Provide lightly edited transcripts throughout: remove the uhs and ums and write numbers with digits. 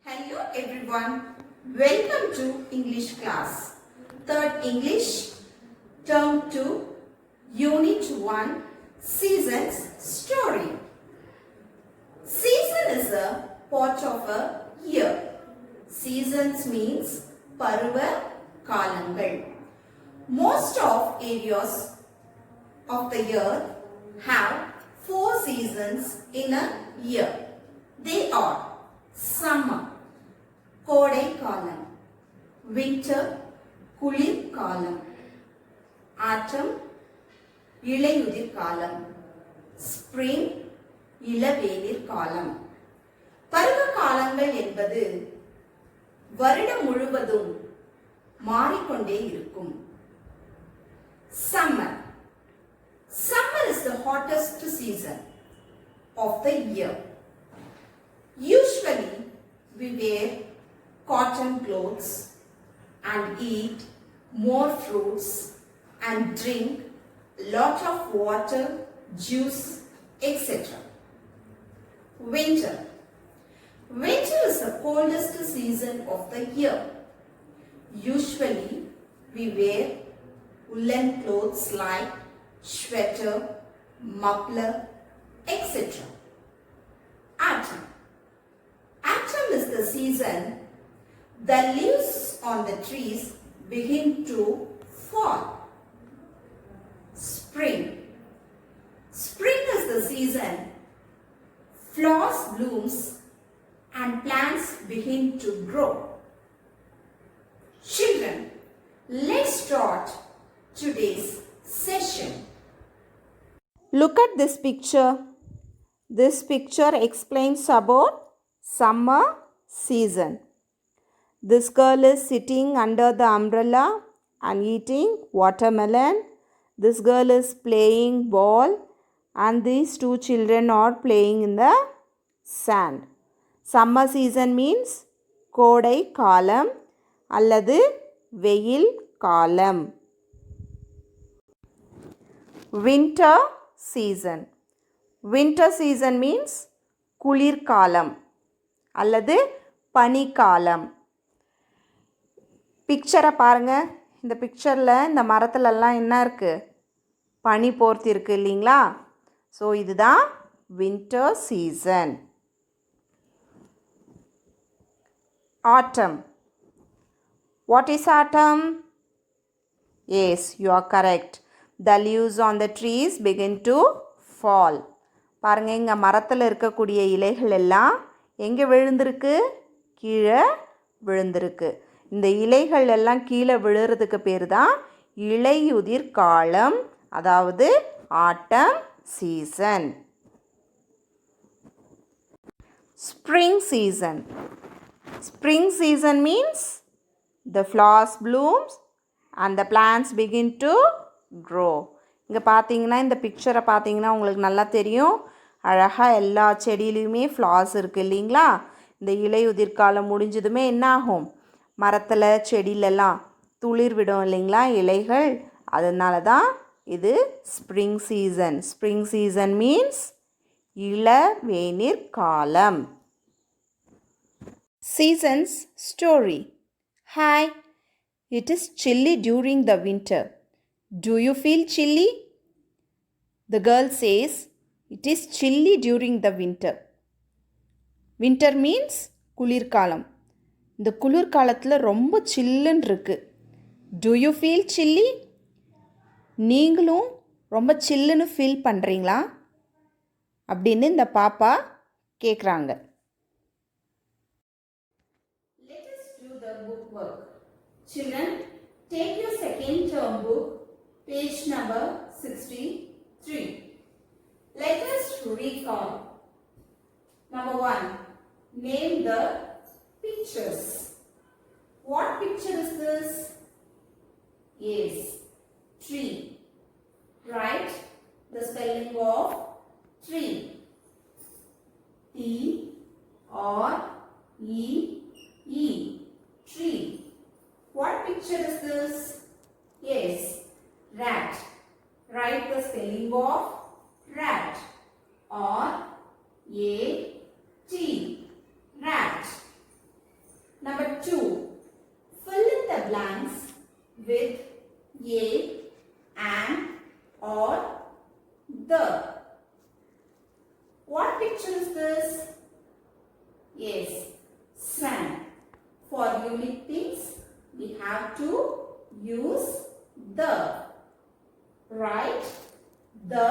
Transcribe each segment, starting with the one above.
Hello everyone, welcome to English class. Third English, Term 2, Unit 1, Seasons Story. Season is a part of a year. Seasons means Paruva Kalangal. Most of areas of the year have 4 seasons in a year. They are summer, கோடை காலம், winter, குளிர் காலம், autumn, இலையுதிர் காலம், spring, இளவேனிற் காலம். பருவ காலங்கள் என்பது வருடம் முழுவதும் மாறிக்கொண்டே இருக்கும். Summer. Summer is the hottest season of the year. Usually, we wear cotton clothes and eat more fruits and drink lot of water, juice, etc. Winter. Winter is the coldest season of the year. Usually, we wear woolen clothes like sweater, muffler, etc. Autumn. Autumn is the season the leaves on the trees begin to fall. Spring. Spring is the season flowers blooms and plants begin to grow. Children, let's start today's session. Look at this picture. This picture explains about summer season. This girl is sitting under the umbrella and eating watermelon. This girl is playing ball and these two children are playing in the sand. Summer season means கோடை காலம் அல்லது வெயில் காலம். Winter season. Winter season means குளிர் காலம் அல்லது பனிக்காலம். பிக்சரை பாருங்கள். இந்த பிக்சரில் இந்த மரத்துலலாம் என்ன இருக்குது? பனி போர்த்தி இருக்குது இல்லைங்களா? ஸோ இதுதான் winter season. Autumn. What is autumn? Yes, you are correct. The leaves on the trees begin to fall. பாருங்கள், இங்கே மரத்தில் இருக்கக்கூடிய இலைகள் எல்லாம் எங்கே விழுந்திருக்கு? கீழே விழுந்திருக்கு. இந்த இலைகள் எல்லாம் கீழே விழுறதுக்கு பேர் தான் இலையுதிர் காலம், அதாவது ஆட்டம் season. Spring season. Spring season means the flowers blooms and the plants begin to grow. இங்கே பார்த்தீங்கன்னா, இந்த பிக்சரை பார்த்தீங்கன்னா உங்களுக்கு நல்லா தெரியும். அழகாக எல்லா செடியிலையுமே ஃப்ளார்ஸ் இருக்குது இல்லைங்களா? இந்த இலையுதிர் காலம் முடிஞ்சதுமே என்ன ஆகும்? மரத்தில் செடியிலெல்லாம் துளிர் விடும் இல்லைங்களா இலைகள்? அதனால தான் இது spring season. Spring season means இளவேனிற் காலம். Seasons story. Hi, it is chilly during the winter. Do you feel chilly? The girl says, it is chilly during the winter. Winter means குளிர்காலம். இந்த குளிர்காலத்தில் ரொம்ப சில்லுன்னு இருக்குது. Do you feel chilly? நீங்களும் ரொம்ப சில்லுன்னு ஃபீல் பண்ணுறீங்களா அப்படின்னு இந்த பாப்பா கேட்குறாங்க. Let us do the book work. Children, take your second term book, page number 63. Let us recall. Number 1. Name the pictures. What picture is this? Yes, tree. Write the spelling of tree. T-R-E-E. Tree. What picture is this? Yes, rat. Write the spelling of rat. R-A-T. Rat. Number 2. Fill in the blanks with a, an, or the. What picture is this? Yes, sun. For unique things, we have to use the. Write the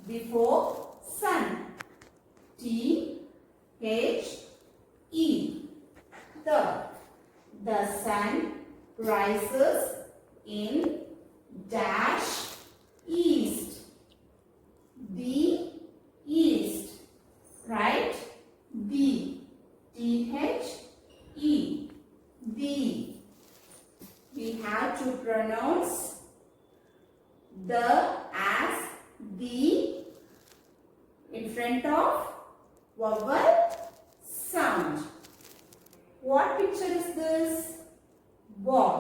before sun. T H E. The sun rises in dash east. The east. Right? The. T H E. The. We have to pronounce the as the in front of vowel sound. What picture is this? Ball.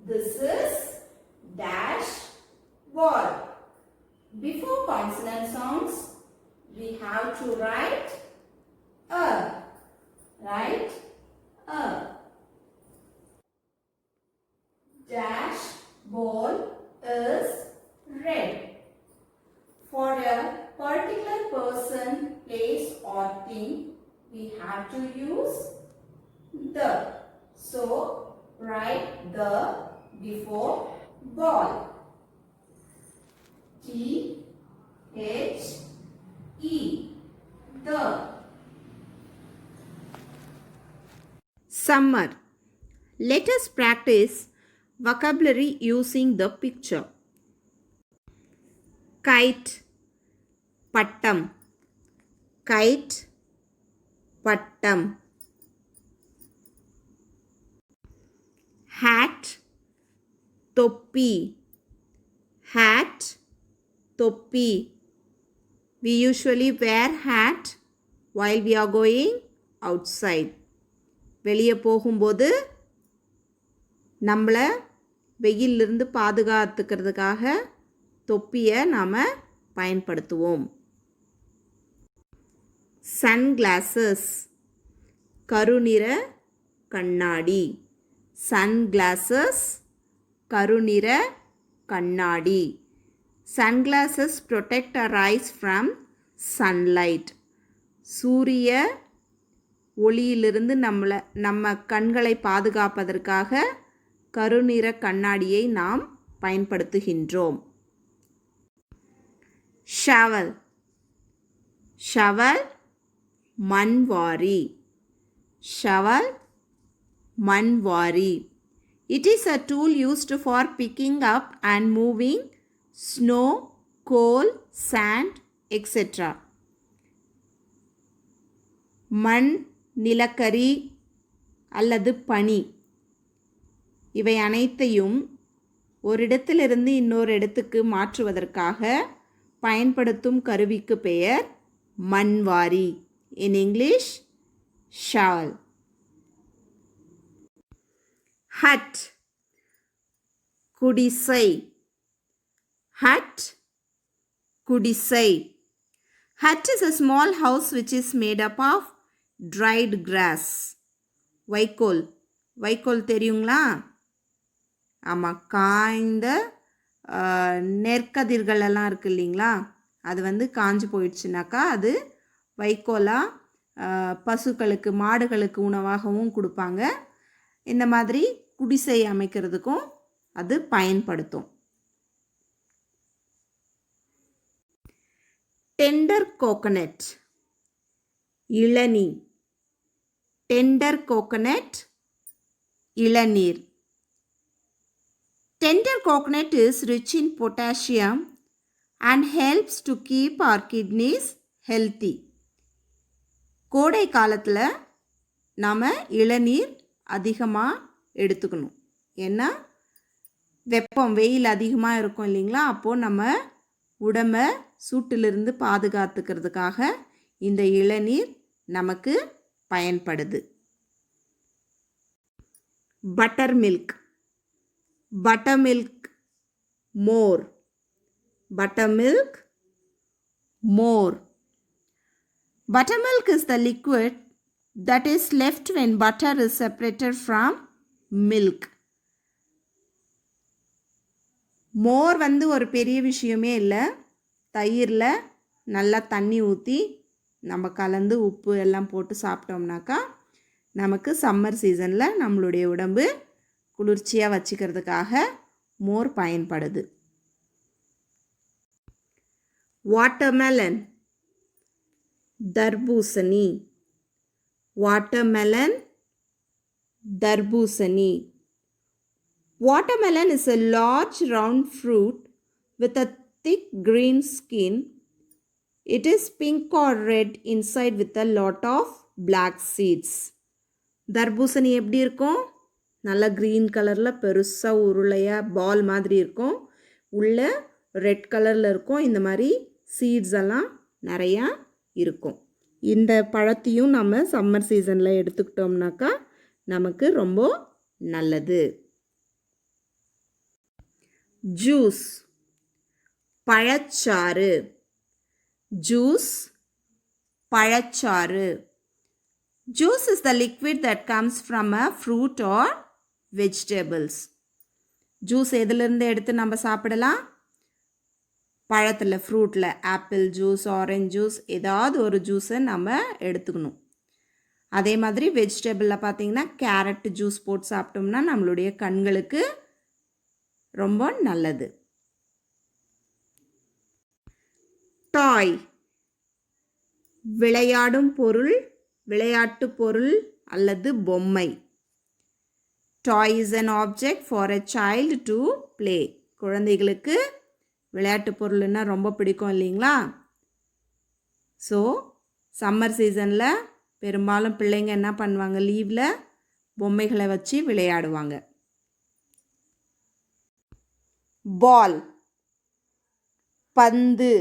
This is dash ball. Before consonant sounds, we have to write a. Write a. Dash ball is red. For a particular person, place or thing, we have to use the. So, write the before ball. T H E. The. Summer. Let us practice vocabulary using the picture. Kite, pattam. Kite, pattam. Hat, toppi. Hat, toppi. We usually wear hat while we are going outside. வெளியே போகும்போது நம்மளை வெயிலிருந்து பாதுகாத்துக்கிறதுக்காக தொப்பியை நாம் பயன்படுத்துவோம். Sunglasses, கருநிற கண்ணாடி. Sunglasses, கருநிற கண்ணாடி. Sunglasses protect our eyes from sunlight. சூரிய ஒளியிலிருந்து நம்ம கண்களை பாதுகாப்பதற்காக கருநிற கண்ணாடியை நாம் பயன்படுத்துகின்றோம். ஷவல். ஷவல், மண்வாரி. ஷவல், மண்வாரி. It is a tool used for picking up and moving snow, coal, sand, etc. மண், நிலக்கரி அல்லது பனி இவை அனைத்தையும் ஒரு இடத்திலிருந்து இன்னொரு இடத்துக்கு மாற்றுவதற்காக பயன்படுத்தும் கருவிக்கு பெயர் மண்வாரி. In English, shovel. Hut, குடிசை. Hut, குடிசை. Hut is a small house which is made up of dried grass. வைக்கோல். வைக்கோல் தெரியுங்களா? ஆமாம், காய்ந்த நெற்கதிர்கள் எல்லாம் இருக்குது இல்லைங்களா, அது காஞ்சு போயிடுச்சுனாக்கா அது வைக்கோலாக பசுக்களுக்கு மாடுகளுக்கு உணவாகவும் கொடுப்பாங்க. இந்த மாதிரி குடிசை அமைக்கிறதுக்கும் அது பயன்படுத்தும். டெண்டர் கோகனட், இளநீ. டெண்டர் கோகனட், இளநீர். Tender coconut is rich in potassium and helps to keep our kidneys healthy. கோடை காலத்தில் நாம் இளநீர் அதிகமாக எடுத்துக்கணும். ஏன்னா வெப்பம், வெயில் அதிகமாக இருக்கும் இல்லைங்களா, அப்போது நம்ம உடம்பை சூட்டிலிருந்து பாதுகாத்துக்கிறதுக்காக இந்த இளநீர் நமக்கு பயன்படுது. Butter milk. Buttermilk, more. Buttermilk, more. Buttermilk is the liquid that is left when butter is separated from milk. மோர் வந்து ஒரு பெரிய விஷயமே இல்லை. தயிரில் நல்லா தண்ணி ஊற்றி நம்ம கலந்து உப்பு எல்லாம் போட்டு சாப்பிட்டோம்னாக்கா நமக்கு சம்மர் சீசனில் நம்மளுடைய உடம்பு குளிர்ச்சியாக வச்சுக்கிறதுக்காக மோர் பயன்படுது. வாட்டர்மெலன், தர்பூசணி. Watermelon, darbusani. Watermelon is a large round fruit with a thick green skin. It is pink or red inside with a lot of black seeds. தர்பூசணி எப்படி இருக்கும்? நல்லா க்ரீன் கலரில் பெருசாக உருளையாக பால் மாதிரி இருக்கும். உள்ளே ரெட் கலரில் இருக்கும். இந்த மாதிரி சீட்ஸ் எல்லாம் நிறையா இருக்கும். இந்த பழத்தையும் நம்ம சம்மர் சீசனில் எடுத்துக்கிட்டோம்னாக்கா நமக்கு ரொம்ப நல்லது. ஜூஸ், பழச்சாறு. ஜூஸ், பழச்சாறு. Juice is the liquid that comes from a fruit or vegetables. Juice எதிலிருந்து எடுத்து நம்ம சாப்பிடலாம்? பழத்தில், ஃப்ரூட்டில், ஆப்பிள் ஜூஸ், ஆரஞ்ச் ஜூஸ், ஏதாவது ஒரு ஜூஸை நம்ம எடுத்துக்கணும். அதே மாதிரி வெஜிடபிளில் பார்த்திங்கன்னா கேரட் ஜூஸ் போட்டு சாப்பிட்டோம்னா நம்மளுடைய கண்களுக்கு ரொம்ப நல்லது. டாய், விளையாடும் பொருள், விளையாட்டு பொருள் அல்லது பொம்மை. டாய் is an object for a child to play. குழந்தைகளுக்கு விளையாட்டு பொருள்னா ரொம்ப பிடிக்கும் இல்லைங்களா? ஸோ சம்மர் சீசனில் பெரும்பாலும் பிள்ளைங்க என்ன பண்ணுவாங்க? லீவில் பொம்மைகளை வச்சு விளையாடுவாங்க. பால், பந்து.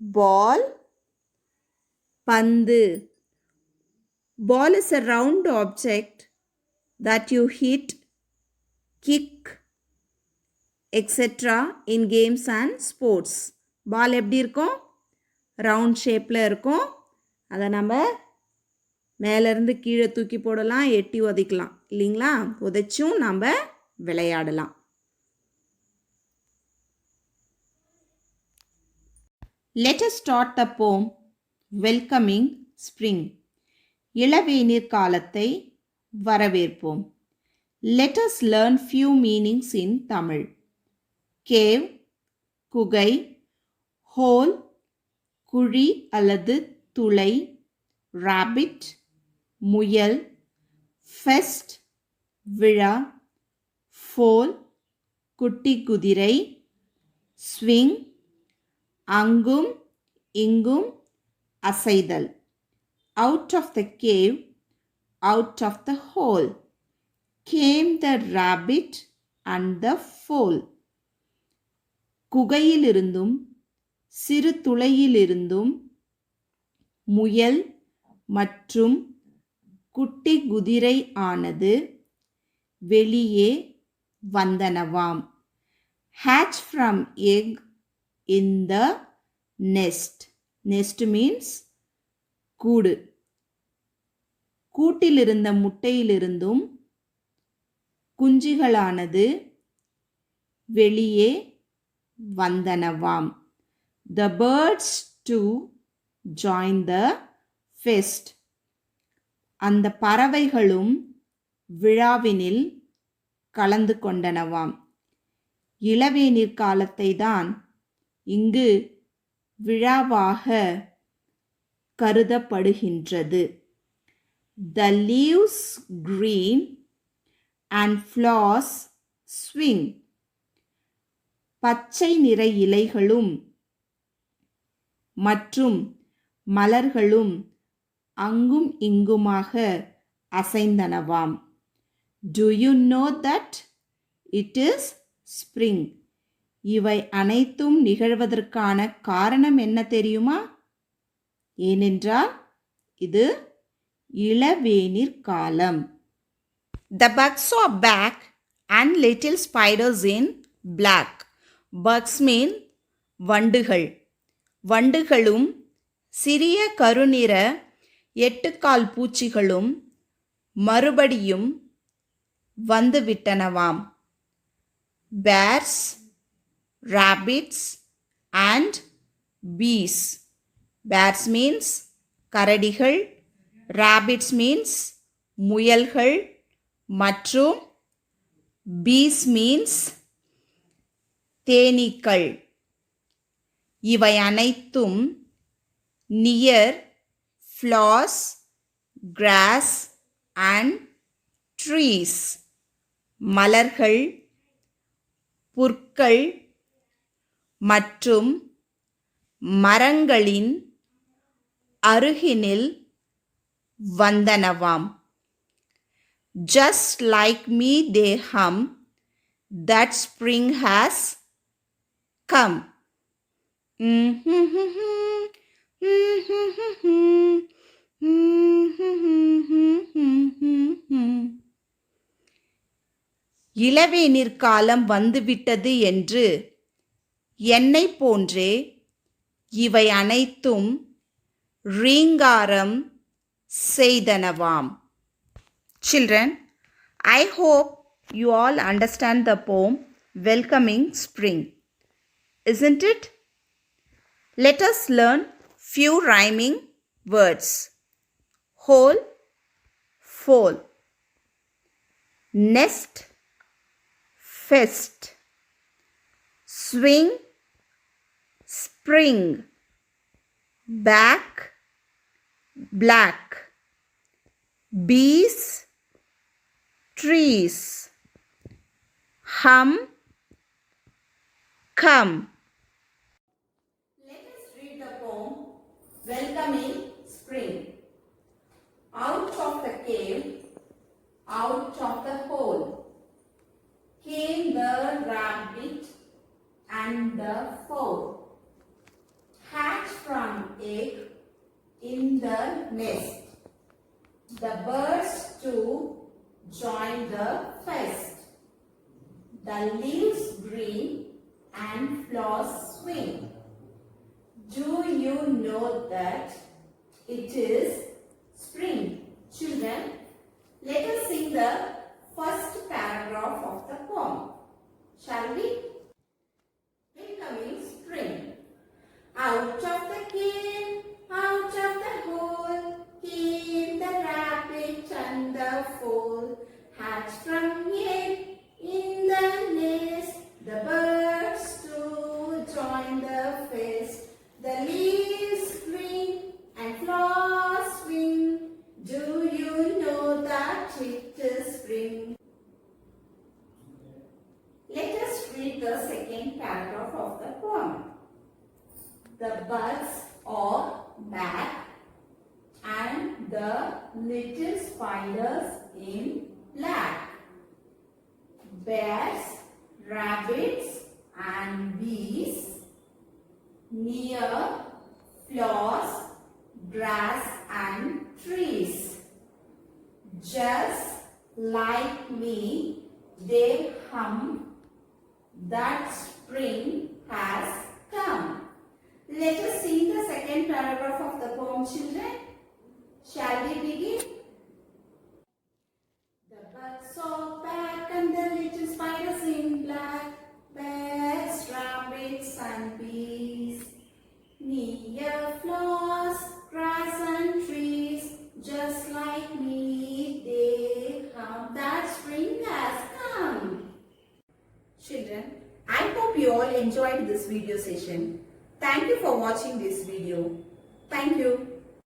பால், பந்து. Ball is a round object that you hit, kick, etc. in games and sports. பால் எப்படி இருக்கும்? ரவுண்ட் ஷேப்பில் இருக்கும். அதை நம்ம மேலேருந்து கீழே தூக்கி போடலாம், எட்டி உதைக்கலாம் இல்லைங்களா? உதைச்சும் நம்ம விளையாடலாம். Let us start the poem Welcoming Spring. இளவேநீர் காலத்தை வரவேற்போம். Let us learn few meanings in Tamil. Cave, குகை, hole, குழி அல்லது துளை, rabbit, முயல், fest, விழா, foal, குட்டி குதிரை, swing, அங்கும் இங்கும் அசைதல். Out of the cave, out of the hole, came the rabbit and the foal. குகையிலிருந்தும் சிறு துளையிலிருந்தும் முயல் மற்றும் குட்டி குதிரை ஆனது வெளியே வந்தனவாம். Hatch from egg in the nest. Nest means கூடு. கூட்டிலிருந்த முட்டையிலிருந்தும் குஞ்சுகளானது வெளியே வந்தனவாம். The birds too joined the feast. அந்த பறவைகளும் விழாவினில் கலந்து கொண்டனவாம். இளவேநீர் காலத்தை தான் இங்கு விழாவாக கருதப்படுகின்றது. The leaves green and flowers swing. பச்சை நிற இலைகளும் மற்றும் மலர்களும் அங்கும் இங்குமாக அசைந்தனவாம். Do you know that it is spring? இவை அனைத்தும் நிகழ்வதற்கான காரணம் என்ன தெரியுமா? ஏனென்றால் இது இளவேநீர் காலம். The bugs are back and little spiders in black. Bugs mean வண்டுகள். வண்டுகளும் சிறிய கருநிற எட்டுக்கால் பூச்சிகளும் மறுபடியும் வந்துவிட்டனவாம். Bears, rabbits and bees. Bears means கரடிகள், rabbits means முயல்கள் மற்றும் bees means தேனீக்கள். இவை அனைத்தும் near flowers, grass and trees. மலர்கள், புற்கள் மற்றும் மரங்களின் அருகினில் வந்தனவாம். Just like me they hum, that spring has come. இளவேனிற் காலம் வந்துவிட்டது என்று என்னை போன்றே இவை அனைத்தும் ரீங்காரம் செய்தனவாம். Children, I hope you all understand the poem Welcoming Spring. Isn't it? Let us learn few rhyming words. Hole, fall. Nest, fest. Swing, spring. Back, black. Bees, trees. Hum, come. Let us read the poem Welcoming Spring. Out of the cave, out of the hole, came the rabbit and the fowl. Hatched from egg in the nest, the birds too join the feast. The leaves green and flowers swing. Do you know that it is spring? Children, let us sing the first paragraph of the poem. Shall we? Welcoming spring. Out of the cave, out of the hole, came the rabbit and the fowl. Hatched from egg in the nest, the birds too join the feast. The leaves green and flowers swing. Do you know that it is spring? Let us read the second paragraph of the poem. The birds are back and the little spiders in black. Bears, rabbits and bees near flowers, grass and trees. Just like me, they hum that spring has come. Let us sing the second paragraph of the poem, children. Shall we begin? The birds are back and the little spiders in black. Bears, rabbits and bees near flowers, grass and trees. Just like me, they hum that spring has come. Children, I hope you all enjoyed this video session. Thank you for watching this video. Thank you.